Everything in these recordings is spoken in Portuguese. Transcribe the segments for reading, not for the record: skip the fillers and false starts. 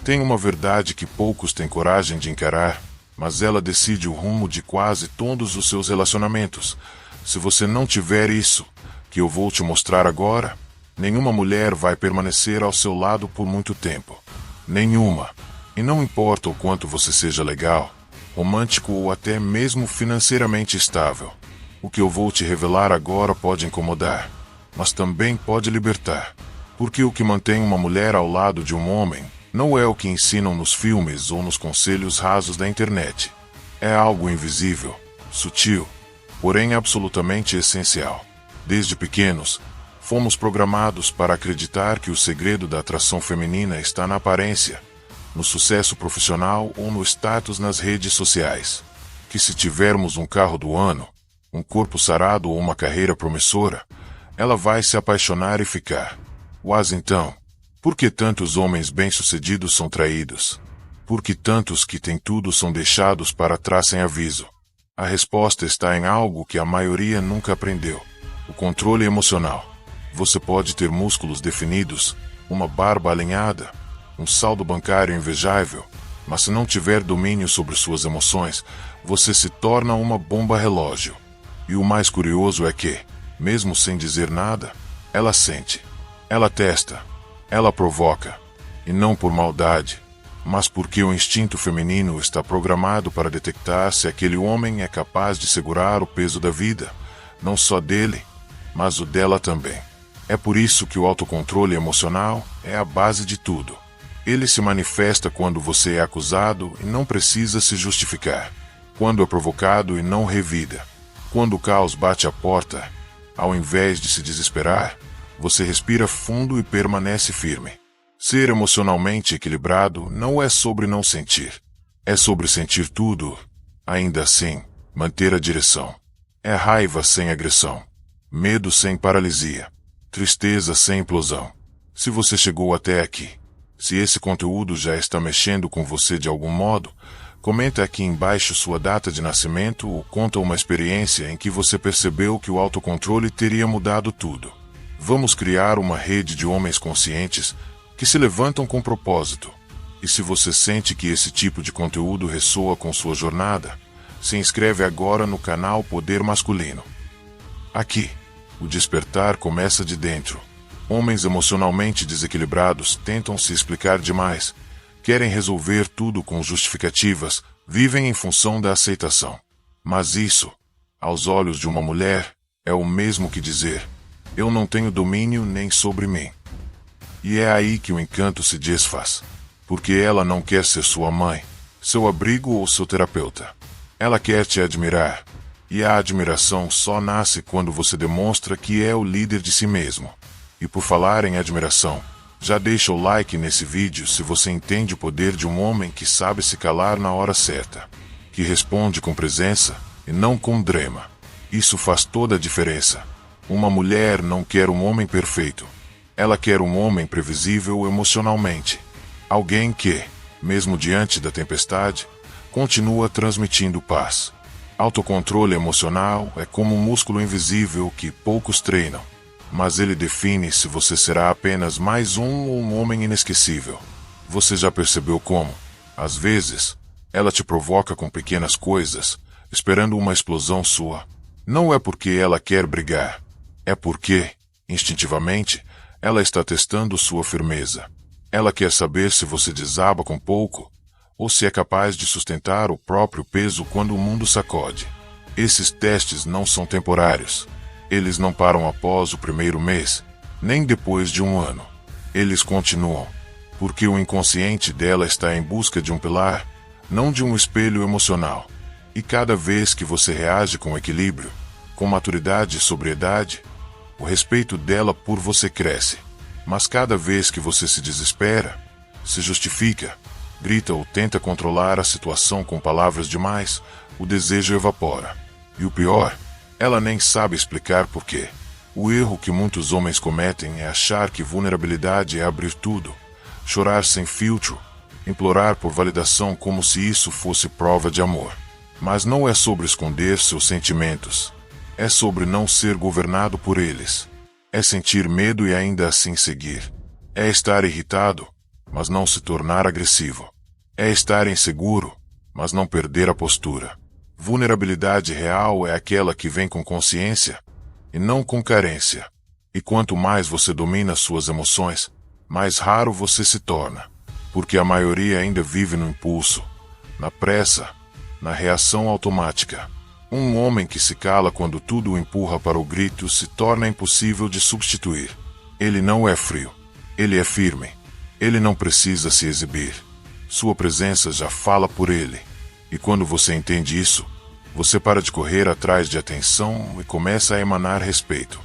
Tem uma verdade que poucos têm coragem de encarar, mas ela decide o rumo de quase todos os seus relacionamentos. Se você não tiver isso, que eu vou te mostrar agora, nenhuma mulher vai permanecer ao seu lado por muito tempo. Nenhuma. E não importa o quanto você seja legal, romântico ou até mesmo financeiramente estável. O que eu vou te revelar agora pode incomodar, mas também pode libertar. Porque o que mantém uma mulher ao lado de um homem não é o que ensinam nos filmes ou nos conselhos rasos da internet. É algo invisível, sutil, porém absolutamente essencial. Desde pequenos, fomos programados para acreditar que o segredo da atração feminina está na aparência, no sucesso profissional ou no status nas redes sociais. Que se tivermos um carro do ano, um corpo sarado ou uma carreira promissora, ela vai se apaixonar e ficar. Mas então, por que tantos homens bem-sucedidos são traídos? Por que tantos que têm tudo são deixados para trás sem aviso? A resposta está em algo que a maioria nunca aprendeu: o controle emocional. Você pode ter músculos definidos, uma barba alinhada, um saldo bancário invejável, mas se não tiver domínio sobre suas emoções, você se torna uma bomba relógio. E o mais curioso é que, mesmo sem dizer nada, ela sente, ela testa, ela provoca, e não por maldade, mas porque o instinto feminino está programado para detectar se aquele homem é capaz de segurar o peso da vida, não só dele, mas o dela também. É por isso que o autocontrole emocional é a base de tudo. Ele se manifesta quando você é acusado e não precisa se justificar, quando é provocado e não revida, quando o caos bate à porta. Ao invés de se desesperar, você respira fundo e permanece firme. Ser emocionalmente equilibrado não é sobre não sentir. É sobre sentir tudo, ainda assim, manter a direção. É raiva sem agressão, medo sem paralisia, tristeza sem implosão. Se você chegou até aqui, se esse conteúdo já está mexendo com você de algum modo, comenta aqui embaixo sua data de nascimento ou conta uma experiência em que você percebeu que o autocontrole teria mudado tudo. Vamos criar uma rede de homens conscientes que se levantam com propósito. E se você sente que esse tipo de conteúdo ressoa com sua jornada, se inscreve agora no canal Poder Masculino. Aqui, o despertar começa de dentro. Homens emocionalmente desequilibrados tentam se explicar demais, querem resolver tudo com justificativas, vivem em função da aceitação. Mas isso, aos olhos de uma mulher, é o mesmo que dizer: eu não tenho domínio nem sobre mim. E é aí que o encanto se desfaz, porque ela não quer ser sua mãe, seu abrigo ou seu terapeuta. Ela quer te admirar, e a admiração só nasce quando você demonstra que é o líder de si mesmo. E por falar em admiração, já deixa o like nesse vídeo se você entende o poder de um homem que sabe se calar na hora certa, que responde com presença e não com drama. Isso faz toda a diferença. Uma mulher não quer um homem perfeito. Ela quer um homem previsível emocionalmente. Alguém que, mesmo diante da tempestade, continua transmitindo paz. Autocontrole emocional é como um músculo invisível que poucos treinam, mas ele define se você será apenas mais um ou um homem inesquecível. Você já percebeu como, às vezes, ela te provoca com pequenas coisas, esperando uma explosão sua? Não é porque ela quer brigar, é porque, instintivamente, ela está testando sua firmeza. Ela quer saber se você desaba com pouco, ou se é capaz de sustentar o próprio peso quando o mundo sacode. Esses testes não são temporários. Eles não param após o primeiro mês, nem depois de um ano. Eles continuam, porque o inconsciente dela está em busca de um pilar, não de um espelho emocional. E cada vez que você reage com equilíbrio, com maturidade e sobriedade, o respeito dela por você cresce. Mas cada vez que você se desespera, se justifica, grita ou tenta controlar a situação com palavras demais, o desejo evapora. E o pior, ela nem sabe explicar por quê. O erro que muitos homens cometem é achar que vulnerabilidade é abrir tudo, chorar sem filtro, implorar por validação como se isso fosse prova de amor. Mas não é sobre esconder seus sentimentos. É sobre não ser governado por eles. É sentir medo e ainda assim seguir. É estar irritado, mas não se tornar agressivo. É estar inseguro, mas não perder a postura. Vulnerabilidade real é aquela que vem com consciência, e não com carência. E quanto mais você domina suas emoções, mais raro você se torna. Porque a maioria ainda vive no impulso, na pressa, na reação automática. Um homem que se cala quando tudo o empurra para o grito se torna impossível de substituir. Ele não é frio. Ele é firme. Ele não precisa se exibir. Sua presença já fala por ele. E quando você entende isso, você para de correr atrás de atenção e começa a emanar respeito.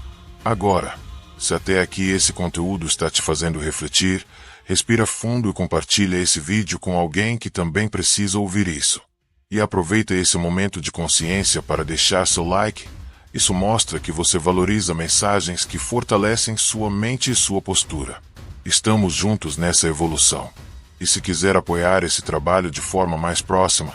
Agora, se até aqui esse conteúdo está te fazendo refletir, respira fundo e compartilha esse vídeo com alguém que também precisa ouvir isso. E aproveita esse momento de consciência para deixar seu like. Isso mostra que você valoriza mensagens que fortalecem sua mente e sua postura. Estamos juntos nessa evolução. E se quiser apoiar esse trabalho de forma mais próxima,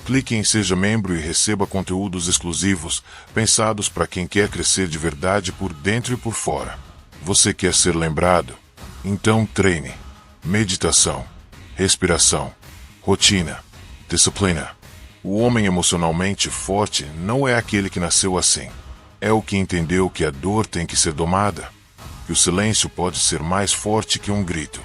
clique em Seja Membro e receba conteúdos exclusivos, pensados para quem quer crescer de verdade por dentro e por fora. Você quer ser lembrado? Então treine. Meditação, respiração, rotina, disciplina. O homem emocionalmente forte não é aquele que nasceu assim. É o que entendeu que a dor tem que ser domada, que o silêncio pode ser mais forte que um grito.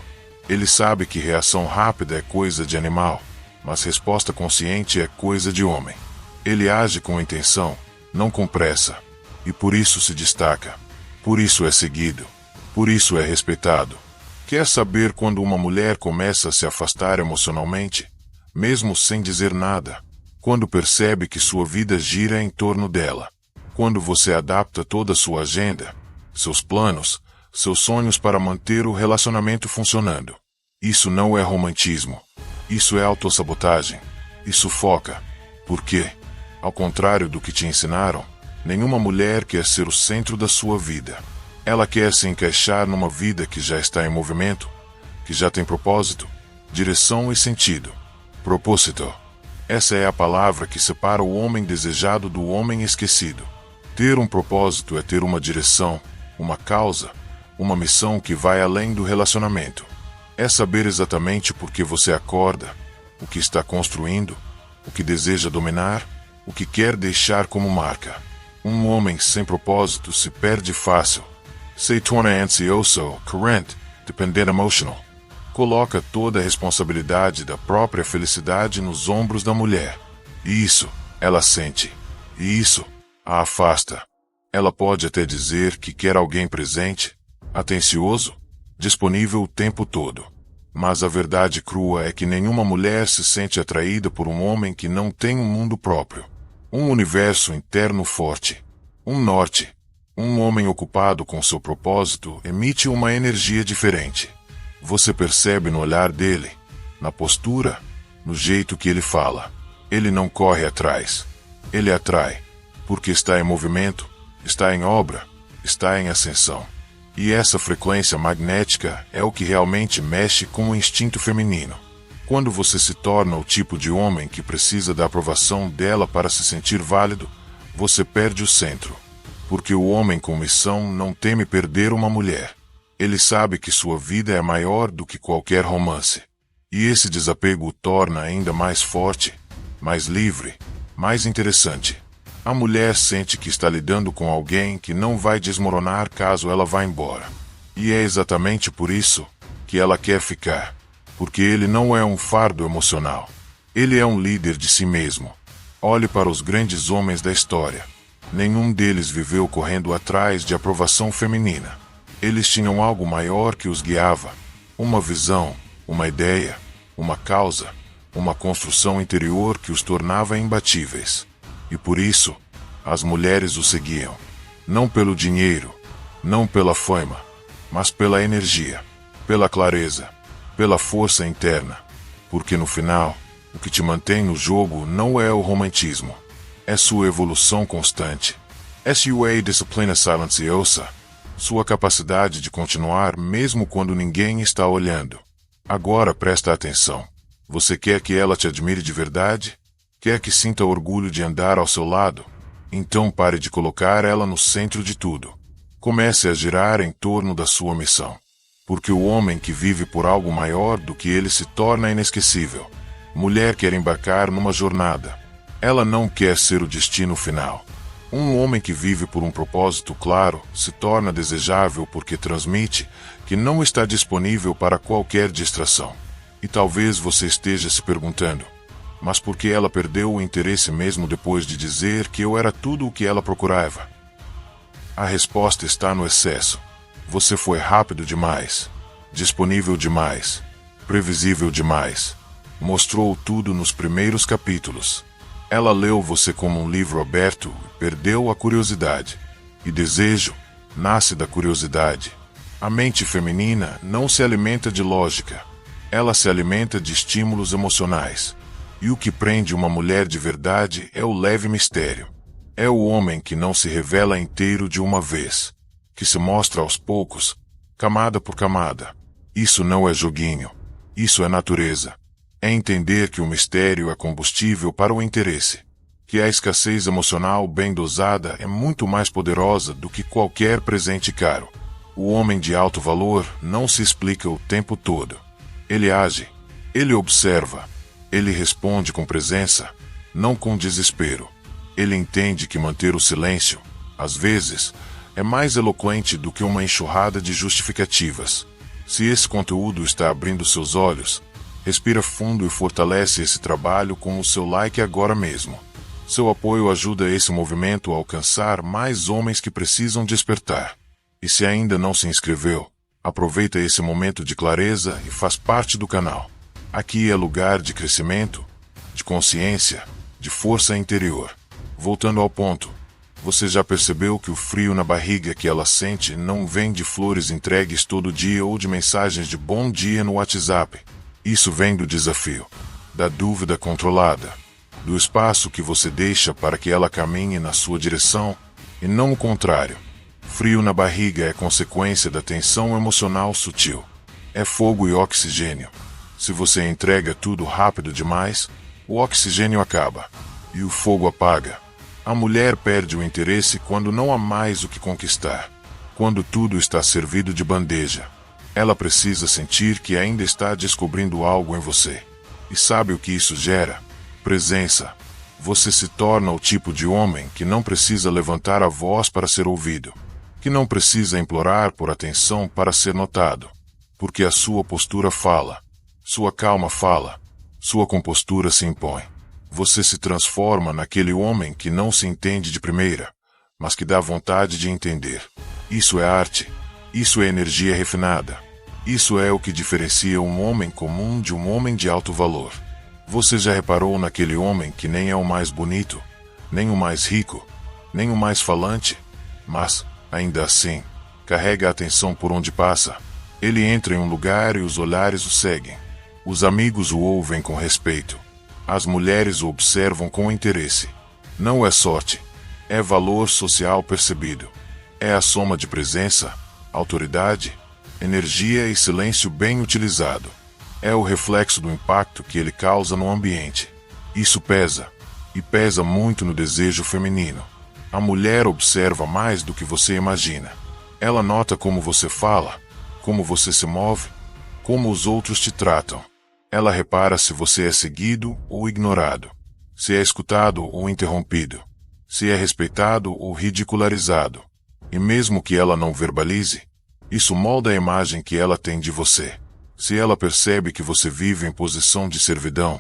Ele sabe que reação rápida é coisa de animal, mas resposta consciente é coisa de homem. Ele age com intenção, não com pressa, e por isso se destaca. Por isso é seguido. Por isso é respeitado. Quer saber quando uma mulher começa a se afastar emocionalmente, mesmo sem dizer nada? Quando percebe que sua vida gira em torno dela. Quando você adapta toda a sua agenda, seus planos, seus sonhos para manter o relacionamento funcionando. Isso não é romantismo. Isso é autossabotagem. Isso foca. Por quê? Ao contrário do que te ensinaram, nenhuma mulher quer ser o centro da sua vida. Ela quer se encaixar numa vida que já está em movimento, que já tem propósito, direção e sentido. Propósito. Essa é a palavra que separa o homem desejado do homem esquecido. Ter um propósito é ter uma direção, uma causa, uma missão que vai além do relacionamento. É saber exatamente por que você acorda, o que está construindo, o que deseja dominar, o que quer deixar como marca. Um homem sem propósito se perde fácil. Se torna ansioso, carente, dependente emotional. Coloca toda a responsabilidade da própria felicidade nos ombros da mulher. E isso, ela sente. E isso, a afasta. Ela pode até dizer que quer alguém presente, atencioso, disponível o tempo todo. Mas a verdade crua é que nenhuma mulher se sente atraída por um homem que não tem um mundo próprio. Um universo interno forte. Um norte. Um homem ocupado com seu propósito emite uma energia diferente. Você percebe no olhar dele, na postura, no jeito que ele fala. Ele não corre atrás. Ele atrai, porque está em movimento, está em obra, está em ascensão. E essa frequência magnética é o que realmente mexe com o instinto feminino. Quando você se torna o tipo de homem que precisa da aprovação dela para se sentir válido, você perde o centro. Porque o homem com missão não teme perder uma mulher. Ele sabe que sua vida é maior do que qualquer romance. E esse desapego o torna ainda mais forte, mais livre, mais interessante. A mulher sente que está lidando com alguém que não vai desmoronar caso ela vá embora. E é exatamente por isso que ela quer ficar. Porque ele não é um fardo emocional. Ele é um líder de si mesmo. Olhe para os grandes homens da história. Nenhum deles viveu correndo atrás de aprovação feminina. Eles tinham algo maior que os guiava. Uma visão, uma ideia, uma causa, uma construção interior que os tornava imbatíveis. E por isso, as mulheres o seguiam. Não pelo dinheiro, não pela fama, mas pela energia, pela clareza, pela força interna. Porque no final, o que te mantém no jogo não é o romantismo. É sua evolução constante. É sua disciplina silenciosa. Sua capacidade de continuar mesmo quando ninguém está olhando. Agora presta atenção. Você quer que ela te admire de verdade? Quer que sinta orgulho de andar ao seu lado? Então pare de colocar ela no centro de tudo. Comece a girar em torno da sua missão. Porque o homem que vive por algo maior do que ele se torna inesquecível. Mulher quer embarcar numa jornada. Ela não quer ser o destino final. Um homem que vive por um propósito claro se torna desejável porque transmite que não está disponível para qualquer distração. E talvez você esteja se perguntando, mas por que ela perdeu o interesse mesmo depois de dizer que eu era tudo o que ela procurava? A resposta está no excesso. Você foi rápido demais, disponível demais, previsível demais. Mostrou tudo nos primeiros capítulos. Ela leu você como um livro aberto e perdeu a curiosidade. E desejo nasce da curiosidade. A mente feminina não se alimenta de lógica. Ela se alimenta de estímulos emocionais. E o que prende uma mulher de verdade é o leve mistério. É o homem que não se revela inteiro de uma vez, que se mostra aos poucos, camada por camada. Isso não é joguinho. Isso é natureza. É entender que o mistério é combustível para o interesse. Que a escassez emocional bem dosada é muito mais poderosa do que qualquer presente caro. O homem de alto valor não se explica o tempo todo. Ele age. Ele observa. Ele responde com presença, não com desespero. Ele entende que manter o silêncio, às vezes, é mais eloquente do que uma enxurrada de justificativas. Se esse conteúdo está abrindo seus olhos, respira fundo e fortalece esse trabalho com o seu like agora mesmo. Seu apoio ajuda esse movimento a alcançar mais homens que precisam despertar. E se ainda não se inscreveu, aproveita esse momento de clareza e faz parte do canal. Aqui é lugar de crescimento, de consciência, de força interior. Voltando ao ponto, você já percebeu que o frio na barriga que ela sente não vem de flores entregues todo dia ou de mensagens de bom dia no WhatsApp. Isso vem do desafio, da dúvida controlada, do espaço que você deixa para que ela caminhe na sua direção, e não o contrário. Frio na barriga é consequência da tensão emocional sutil. É fogo e oxigênio. Se você entrega tudo rápido demais, o oxigênio acaba, e o fogo apaga. A mulher perde o interesse quando não há mais o que conquistar, quando tudo está servido de bandeja. Ela precisa sentir que ainda está descobrindo algo em você. E sabe o que isso gera? Presença. Você se torna o tipo de homem que não precisa levantar a voz para ser ouvido, que não precisa implorar por atenção para ser notado, porque a sua postura fala, sua calma fala, sua compostura se impõe. Você se transforma naquele homem que não se entende de primeira, mas que dá vontade de entender. Isso é arte. Isso é energia refinada. Isso é o que diferencia um homem comum de um homem de alto valor. Você já reparou naquele homem que nem é o mais bonito, nem o mais rico, nem o mais falante, mas, ainda assim, carrega a atenção por onde passa. Ele entra em um lugar e os olhares o seguem. Os amigos o ouvem com respeito. As mulheres o observam com interesse. Não é sorte, é valor social percebido. É a soma de presença, autoridade, energia e silêncio bem utilizado. É o reflexo do impacto que ele causa no ambiente. Isso pesa, e pesa muito no desejo feminino. A mulher observa mais do que você imagina. Ela nota como você fala, como você se move, como os outros te tratam. Ela repara se você é seguido ou ignorado, se é escutado ou interrompido, se é respeitado ou ridicularizado. E mesmo que ela não verbalize, isso molda a imagem que ela tem de você. Se ela percebe que você vive em posição de servidão,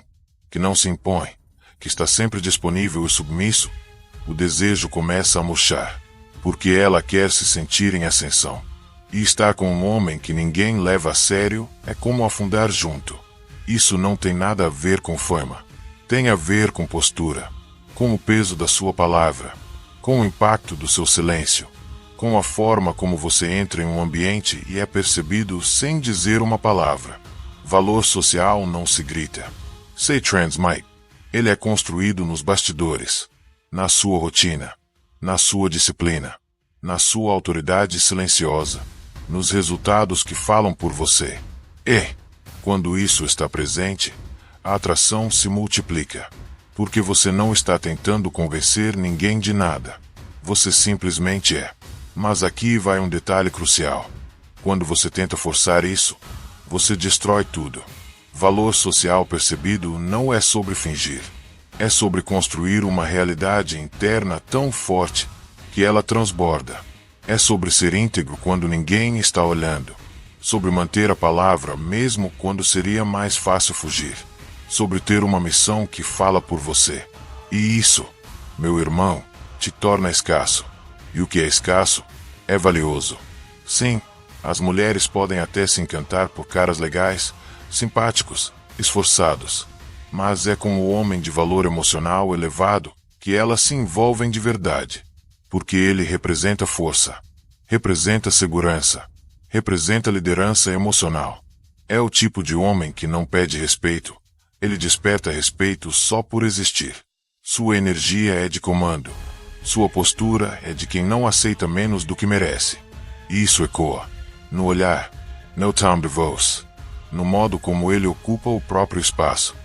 que não se impõe, que está sempre disponível e submisso, o desejo começa a murchar, porque ela quer se sentir em ascensão. E estar com um homem que ninguém leva a sério é como afundar junto. Isso não tem nada a ver com fama. Tem a ver com postura, com o peso da sua palavra, com o impacto do seu silêncio, com a forma como você entra em um ambiente e é percebido sem dizer uma palavra. Valor social não se grita. Say transmite. Ele é construído nos bastidores, na sua rotina, na sua disciplina, na sua autoridade silenciosa, nos resultados que falam por você. E, quando isso está presente, a atração se multiplica, porque você não está tentando convencer ninguém de nada. Você simplesmente é. Mas aqui vai um detalhe crucial. Quando você tenta forçar isso, você destrói tudo. Valor social percebido não é sobre fingir. É sobre construir uma realidade interna tão forte que ela transborda. É sobre ser íntegro quando ninguém está olhando. Sobre manter a palavra mesmo quando seria mais fácil fugir. Sobre ter uma missão que fala por você. E isso, meu irmão, te torna escasso. E o que é escasso é valioso. Sim, as mulheres podem até se encantar por caras legais, simpáticos, esforçados. Mas é com o homem de valor emocional elevado que elas se envolvem de verdade. Porque ele representa força, representa segurança, representa liderança emocional. É o tipo de homem que não pede respeito, ele desperta respeito só por existir. Sua energia é de comando. Sua postura é de quem não aceita menos do que merece. E isso ecoa no olhar, no tom de voz, no modo como ele ocupa o próprio espaço.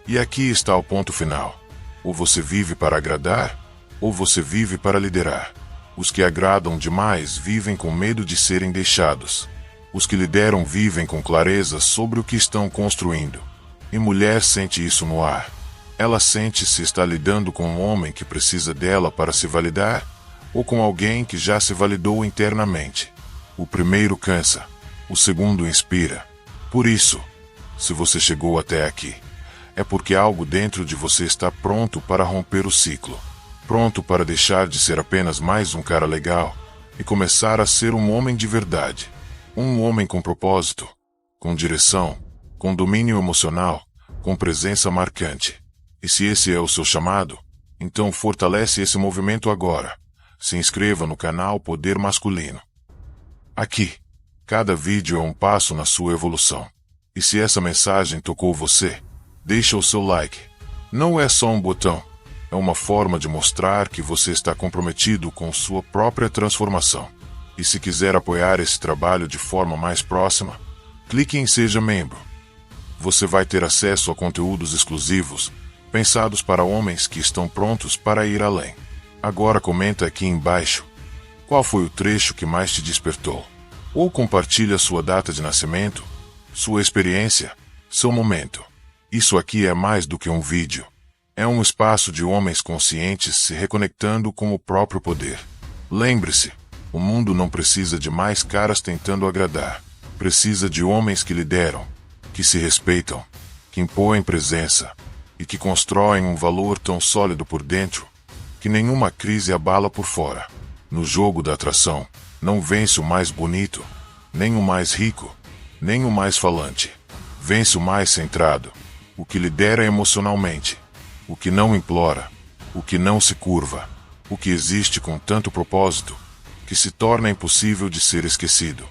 E aqui está o ponto final. Ou você vive para agradar, ou você vive para liderar. Os que agradam demais vivem com medo de serem deixados. Os que lideram vivem com clareza sobre o que estão construindo. E mulher sente isso no ar. Ela sente se está lidando com um homem que precisa dela para se validar, ou com alguém que já se validou internamente. O primeiro cansa, o segundo inspira. Por isso, se você chegou até aqui, é porque algo dentro de você está pronto para romper o ciclo. Pronto para deixar de ser apenas mais um cara legal e começar a ser um homem de verdade. Um homem com propósito, com direção, com domínio emocional, com presença marcante. E se esse é o seu chamado, então fortalece esse movimento agora. Se inscreva no canal Poder Masculino. Aqui, cada vídeo é um passo na sua evolução. E se essa mensagem tocou você, deixa o seu like. Não é só um botão, é uma forma de mostrar que você está comprometido com sua própria transformação. E se quiser apoiar esse trabalho de forma mais próxima, clique em Seja Membro. Você vai ter acesso a conteúdos exclusivos, pensados para homens que estão prontos para ir além. Agora comenta aqui embaixo qual foi o trecho que mais te despertou. Ou compartilha sua data de nascimento, sua experiência, seu momento. Isso aqui é mais do que um vídeo. É um espaço de homens conscientes se reconectando com o próprio poder. Lembre-se, o mundo não precisa de mais caras tentando agradar. Precisa de homens que lideram, que se respeitam, que impõem presença e que constroem um valor tão sólido por dentro que nenhuma crise abala por fora. No jogo da atração, não vence o mais bonito, nem o mais rico, nem o mais falante. Vence o mais centrado, o que lidera emocionalmente, o que não implora, o que não se curva, o que existe com tanto propósito que se torna impossível de ser esquecido.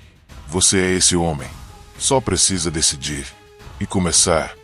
Você é esse homem. Só precisa decidir e começar.